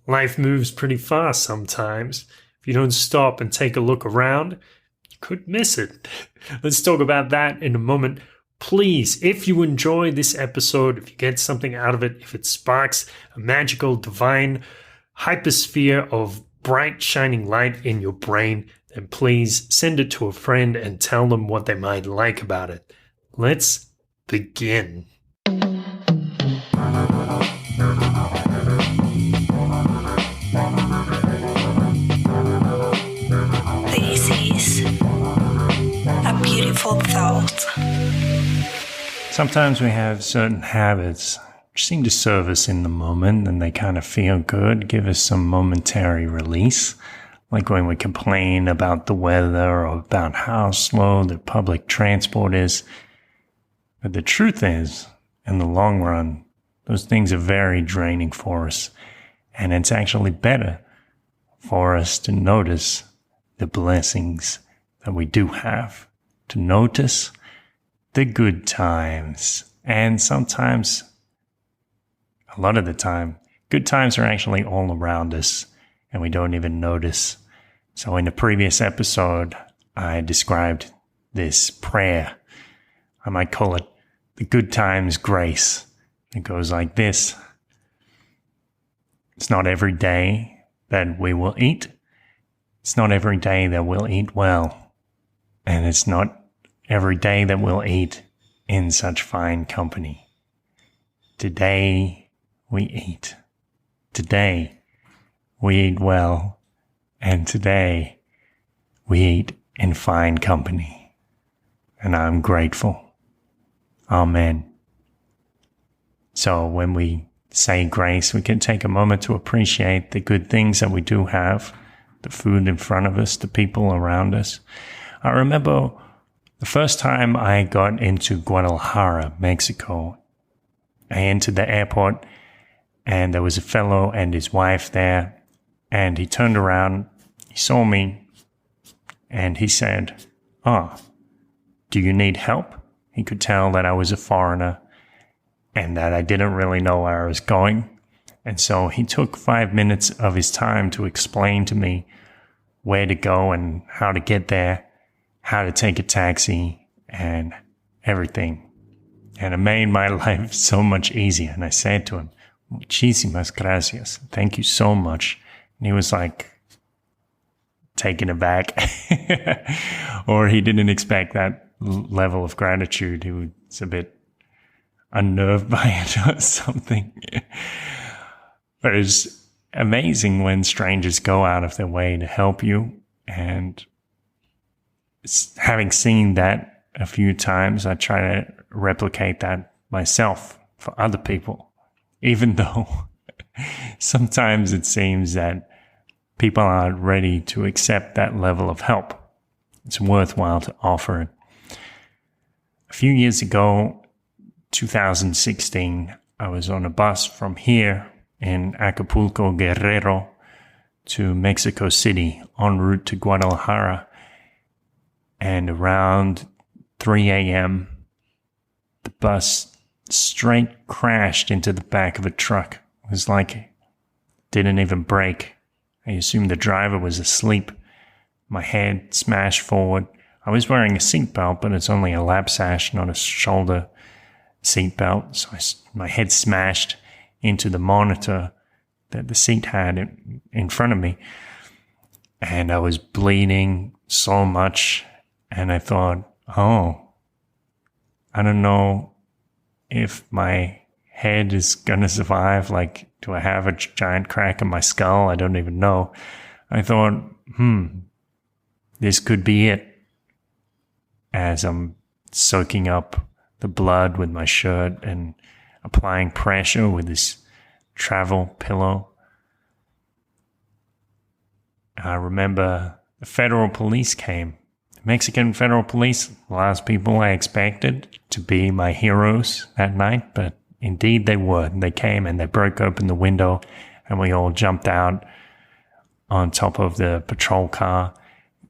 Life moves pretty fast sometimes. If you don't stop and take a look around, you could miss it. Let's talk about that in a moment. Please, if you enjoy this episode, if you get something out of it, if it sparks a magical, divine hypersphere of bright, shining light in your brain, then please send it to a friend and tell them what they might like about it. Let's begin. This is a beautiful thought. Sometimes we have certain habits which seem to serve us in the moment and they kind of feel good, give us some momentary release, like when we complain about the weather or about how slow the public transport is. But the truth is, in the long run, those things are very draining for us, and it's actually better for us to notice the blessings that we do have, to notice the good times. And sometimes, a lot of the time, good times are actually all around us and we don't even notice. So in the previous episode, I described this prayer. I might call it the good times grace. It goes like this. It's not every day that we will eat. It's not every day that we'll eat well. And it's not every day that we'll eat in such fine company. Today we eat. Today we eat well. And today we eat in fine company. And I'm grateful. Amen. So when we say grace, we can take a moment to appreciate the good things that we do have, the food in front of us, the people around us. I remember the first time I got into Guadalajara, Mexico. I entered the airport and there was a fellow and his wife there, and he turned around, he saw me, and he said, "Oh, do you need help?" He could tell that I was a foreigner and that I didn't really know where I was going. And so he took 5 minutes of his time to explain to me where to go and how to get there, how to take a taxi, and everything. And it made my life so much easier. And I said to him, "Muchísimas gracias. Thank you so much." And he was like, taken aback. Or he didn't expect that level of gratitude. He was a bit unnerved by it or something. But it's amazing when strangers go out of their way to help you. And having seen that a few times, I try to replicate that myself for other people, even though sometimes it seems that people aren't ready to accept that level of help. It's worthwhile to offer it. A few years ago, 2016, I was on a bus from here in Acapulco, Guerrero, to Mexico City en route to Guadalajara. And around 3 a.m., the bus straight crashed into the back of a truck. It was like it didn't even brake. I assumed the driver was asleep. My head smashed forward. I was wearing a seatbelt, but it's only a lap sash, not a shoulder seatbelt. So my head smashed into the monitor that the seat had in front of me. And I was bleeding so much. And I thought, oh, I don't know if my head is going to survive. Like, do I have a giant crack in my skull? I don't even know. I thought, this could be it. As I'm soaking up the blood with my shirt and applying pressure with this travel pillow. I remember the federal police came. The Mexican federal police, the last people I expected to be my heroes that night, but indeed they were. They came and they broke open the window and we all jumped out on top of the patrol car,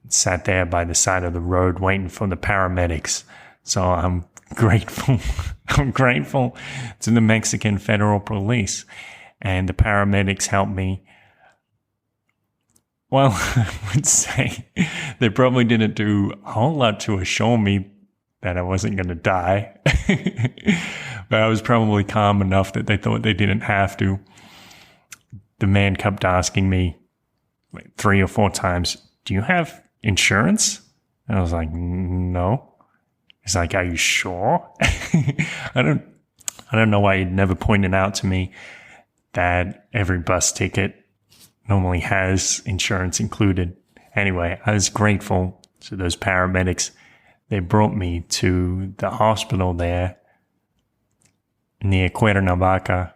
sat there by the side of the road waiting for the paramedics. So I'm grateful. I'm grateful to the Mexican federal police. And the paramedics helped me Well, I would say they probably didn't do a whole lot to assure me that I wasn't going to die. But I was probably calm enough that they thought they didn't have to. The man kept asking me like 3 or 4 times, "Do you have insurance?" And I was like, "No." He's like, "Are you sure?" I don't know why he'd never pointed out to me that every bus ticket normally has insurance included. Anyway, I was grateful to those paramedics. They brought me to the hospital there near Cuernavaca,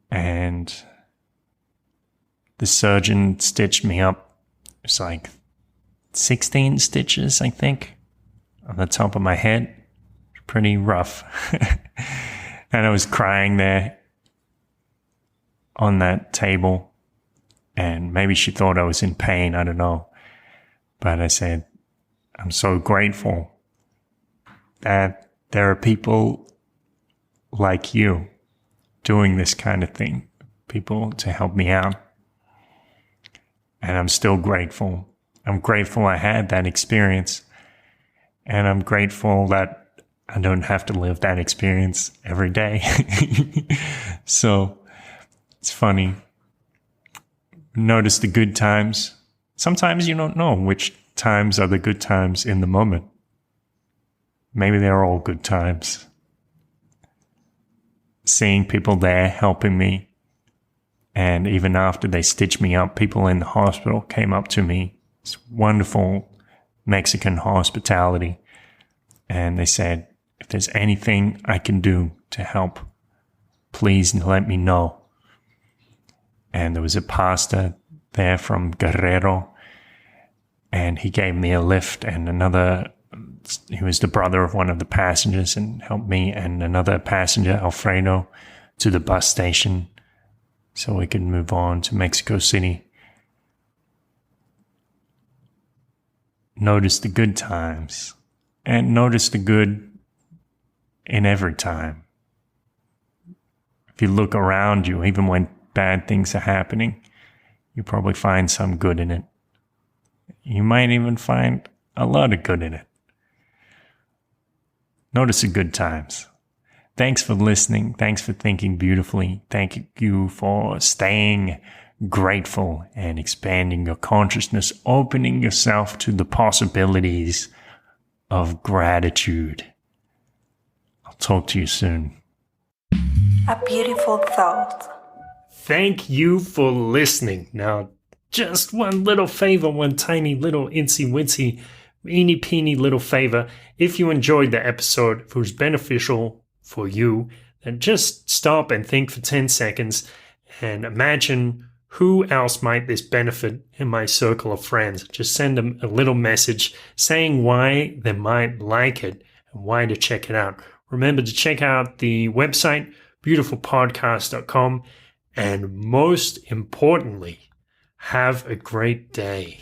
and the surgeon stitched me up. It's like 16 stitches, I think, on the top of my head. Pretty rough. And I was crying there on that table, and maybe she thought I was in pain, I don't know. But I said, I'm so grateful that there are people like you doing this kind of thing, people to help me out. And I'm still grateful. I'm grateful I had that experience, and I'm grateful that I don't have to live that experience every day. So it's funny. Notice the good times. Sometimes you don't know which times are the good times in the moment. Maybe they're all good times. Seeing people there helping me, and even after they stitched me up, people in the hospital came up to me. It's wonderful Mexican hospitality. And they said, if there's anything I can do to help, please let me know. And there was a pastor there from Guerrero, and he gave me a lift, and he was the brother of one of the passengers and helped me and another passenger, Alfredo, to the bus station so we could move on to Mexico City. Notice the good times, and notice the good in every time. If you look around you, even when bad things are happening, you probably find some good in it. You might even find a lot of good in it. Notice the good times. Thanks for listening. Thanks for thinking beautifully. Thank you for staying grateful and expanding your consciousness, opening yourself to the possibilities of gratitude. I'll talk to you soon. A beautiful thought. Thank you for listening. Now, just one little favor, one tiny little incy-wincy, eeny-peeny little favor. If you enjoyed the episode, if it was beneficial for you, then just stop and think for 10 seconds and imagine who else might this benefit in my circle of friends. Just send them a little message saying why they might like it and why to check it out. Remember to check out the website, beautifulpodcast.com, and most importantly, have a great day.